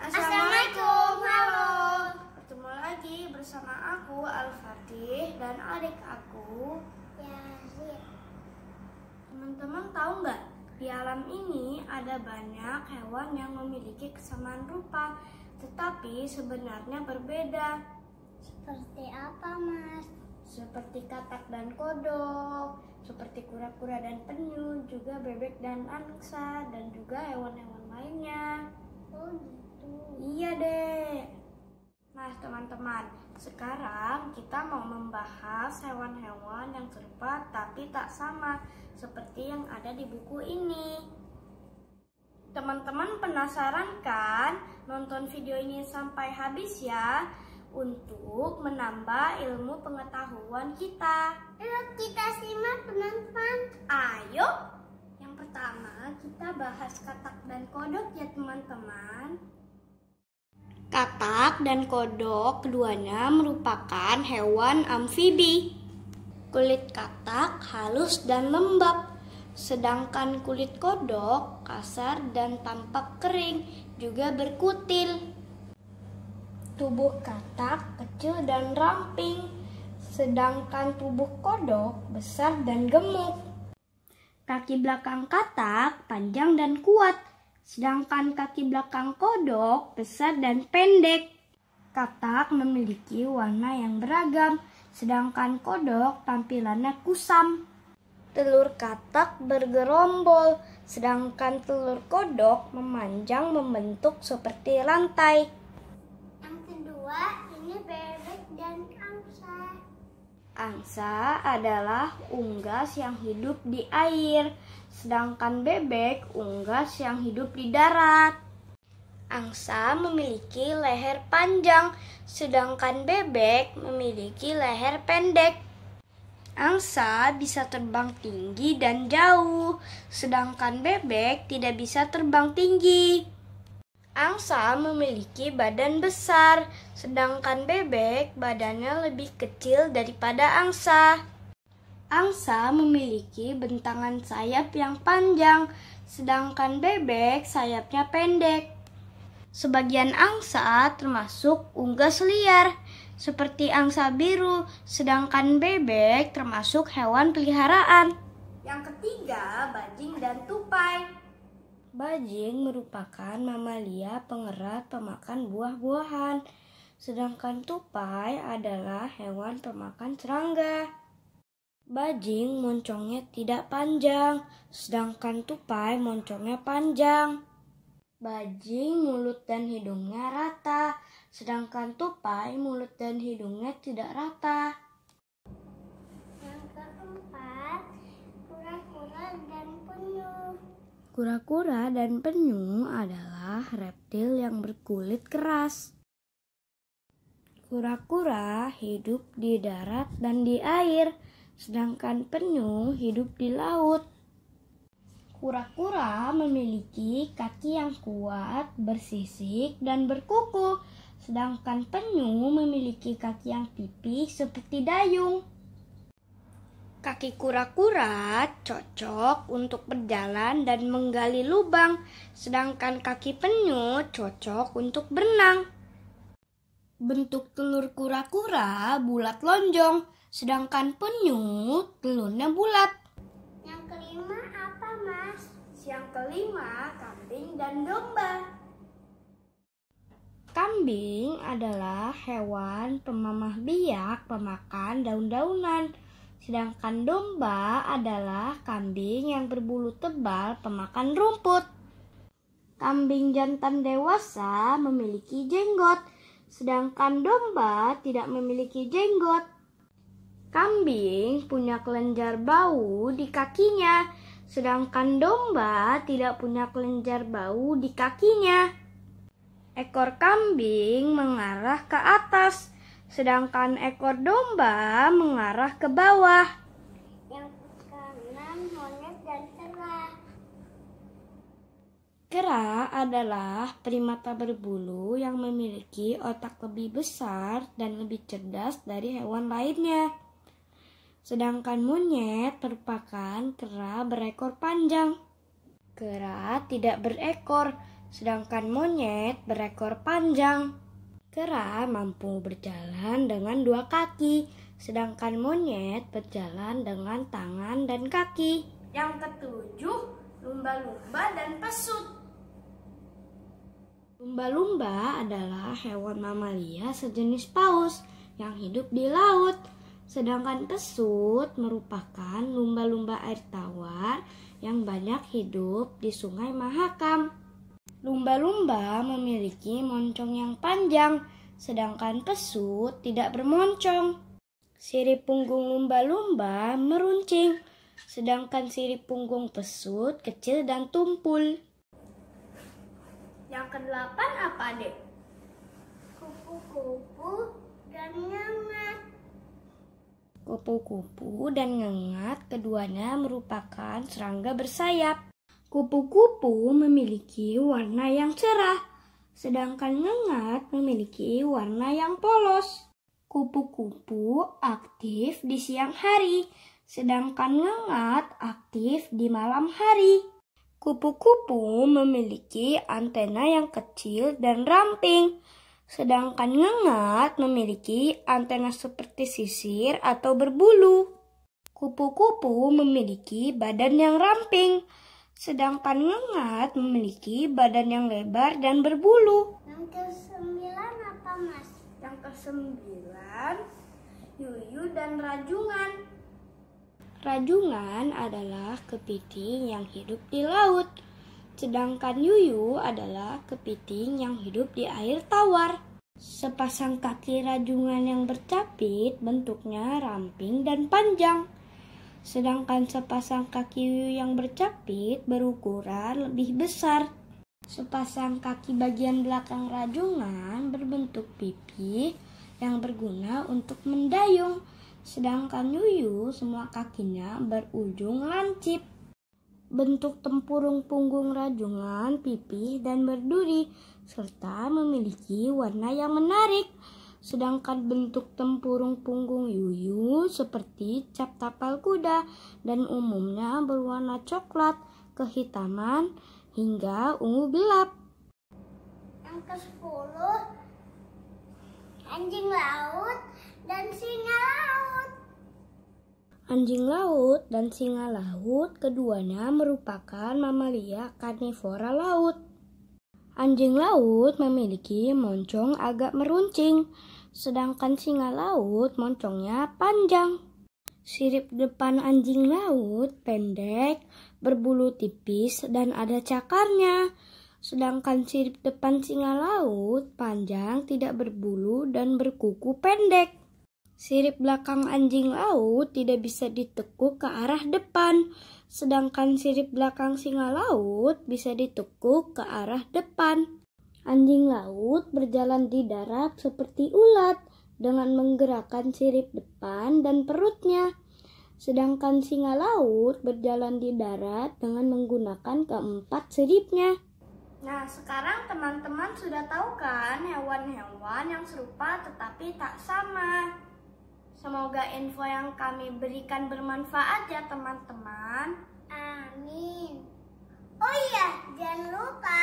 Assalamualaikum, halo. Bertemu lagi bersama aku Al-Fatih dan adik aku Yazid. Teman-teman tahu nggak? Di alam ini ada banyak hewan yang memiliki kesamaan rupa, tetapi sebenarnya berbeda. Seperti apa, Mas? Seperti katak dan kodok, seperti kura-kura dan penyu, juga bebek dan angsa, dan juga hewan-hewan lainnya. Oh gitu. Iya deh. Nah teman-teman, sekarang kita mau membahas hewan-hewan yang serupa tapi tak sama seperti yang ada di buku ini. Teman-teman penasaran kan? Nonton video ini sampai habis ya, untuk menambah ilmu pengetahuan kita. Yuk kita simak teman-teman. Ayo, yang pertama kita bahas katak dan kodok ya teman-teman. Katak dan kodok keduanya merupakan hewan amfibi. Kulit katak halus dan lembab, sedangkan kulit kodok kasar dan tampak kering, juga berkutil. Tubuh katak kecil dan ramping, sedangkan tubuh kodok besar dan gemuk. Kaki belakang katak panjang dan kuat, sedangkan kaki belakang kodok besar dan pendek. Katak memiliki warna yang beragam, sedangkan kodok tampilannya kusam. Telur katak bergerombol, sedangkan telur kodok memanjang membentuk seperti rantai. Yang kedua, ini bebek dan angsa. Angsa adalah unggas yang hidup di air, sedangkan bebek unggas yang hidup di darat. Angsa memiliki leher panjang, sedangkan bebek memiliki leher pendek. Angsa bisa terbang tinggi dan jauh, sedangkan bebek tidak bisa terbang tinggi. Angsa memiliki badan besar, sedangkan bebek badannya lebih kecil daripada angsa. Angsa memiliki bentangan sayap yang panjang, sedangkan bebek sayapnya pendek. Sebagian angsa termasuk unggas liar, seperti angsa biru, sedangkan bebek termasuk hewan peliharaan. Yang ketiga, bajing dan tupai. Bajing merupakan mamalia pengerat pemakan buah-buahan, sedangkan tupai adalah hewan pemakan serangga. Bajing moncongnya tidak panjang, sedangkan tupai moncongnya panjang. Bajing mulut dan hidungnya rata, sedangkan tupai mulut dan hidungnya tidak rata. Yang keempat, kura-kura dan penyu. Kura-kura dan penyu adalah reptil yang berkulit keras. Kura-kura hidup di darat dan di air, sedangkan penyu hidup di laut. Kura-kura memiliki kaki yang kuat, bersisik, dan berkuku, sedangkan penyu memiliki kaki yang tipis seperti dayung. Kaki kura-kura cocok untuk berjalan dan menggali lubang, sedangkan kaki penyu cocok untuk berenang. Bentuk telur kura-kura bulat lonjong, sedangkan penyu telurnya bulat. Yang kelima apa, Mas? Yang kelima, kambing dan domba. Kambing adalah hewan pemamah biak pemakan daun-daunan. Sedangkan domba adalah kambing yang berbulu tebal pemakan rumput. Kambing jantan dewasa memiliki jenggot, sedangkan domba tidak memiliki jenggot. Kambing punya kelenjar bau di kakinya, sedangkan domba tidak punya kelenjar bau di kakinya. Ekor kambing mengarah ke atas, sedangkan ekor domba mengarah ke bawah. Yang keenam, monyet dan kera. Kera adalah primata berbulu yang memiliki otak lebih besar dan lebih cerdas dari hewan lainnya. Sedangkan monyet merupakan kera berekor panjang. Kera tidak berekor, sedangkan monyet berekor panjang. Kera mampu berjalan dengan 2 kaki, sedangkan monyet berjalan dengan tangan dan kaki. Yang ketujuh, lumba-lumba dan pesut. Lumba-lumba adalah hewan mamalia sejenis paus yang hidup di laut, sedangkan pesut merupakan lumba-lumba air tawar yang banyak hidup di Sungai Mahakam. Lumba-lumba memiliki moncong yang panjang, sedangkan pesut tidak bermoncong. Sirip punggung lumba-lumba meruncing, sedangkan sirip punggung pesut kecil dan tumpul. Yang ke-8 apa, Dek? Kupu-kupu dan ngengat. Kupu-kupu dan ngengat keduanya merupakan serangga bersayap. Kupu-kupu memiliki warna yang cerah, sedangkan ngengat memiliki warna yang polos. Kupu-kupu aktif di siang hari, sedangkan ngengat aktif di malam hari. Kupu-kupu memiliki antena yang kecil dan ramping, sedangkan ngengat memiliki antena seperti sisir atau berbulu. Kupu-kupu memiliki badan yang ramping, sedangkan ngengat memiliki badan yang lebar dan berbulu. Yang ke-9 apa, Mas? Yang ke-9, yuyu dan rajungan. Rajungan adalah kepiting yang hidup di laut, sedangkan yuyu adalah kepiting yang hidup di air tawar. Sepasang kaki rajungan yang bercapit bentuknya ramping dan panjang, sedangkan sepasang kaki yuyu yang bercapit berukuran lebih besar. Sepasang kaki bagian belakang rajungan berbentuk pipi yang berguna untuk mendayung, sedangkan yuyu semua kakinya berujung lancip. Bentuk tempurung punggung rajungan pipih dan berduri, serta memiliki warna yang menarik. Sedangkan bentuk tempurung punggung yuyu seperti cap tapal kuda dan umumnya berwarna coklat, kehitaman, hingga ungu gelap. Yang ke-10, anjing laut dan singa laut. Anjing laut dan singa laut keduanya merupakan mamalia karnivora laut. Anjing laut memiliki moncong agak meruncing, sedangkan singa laut moncongnya panjang. Sirip depan anjing laut pendek, berbulu tipis dan ada cakarnya, sedangkan sirip depan singa laut panjang, tidak berbulu dan berkuku pendek. Sirip belakang anjing laut tidak bisa ditekuk ke arah depan, sedangkan sirip belakang singa laut bisa ditekuk ke arah depan. Anjing laut berjalan di darat seperti ulat dengan menggerakkan sirip depan dan perutnya, sedangkan singa laut berjalan di darat dengan menggunakan keempat siripnya. Nah, sekarang teman-teman sudah tahu kan hewan-hewan yang serupa tetapi tak sama. Semoga info yang kami berikan bermanfaat ya teman-teman. Amin. Oh iya, jangan lupa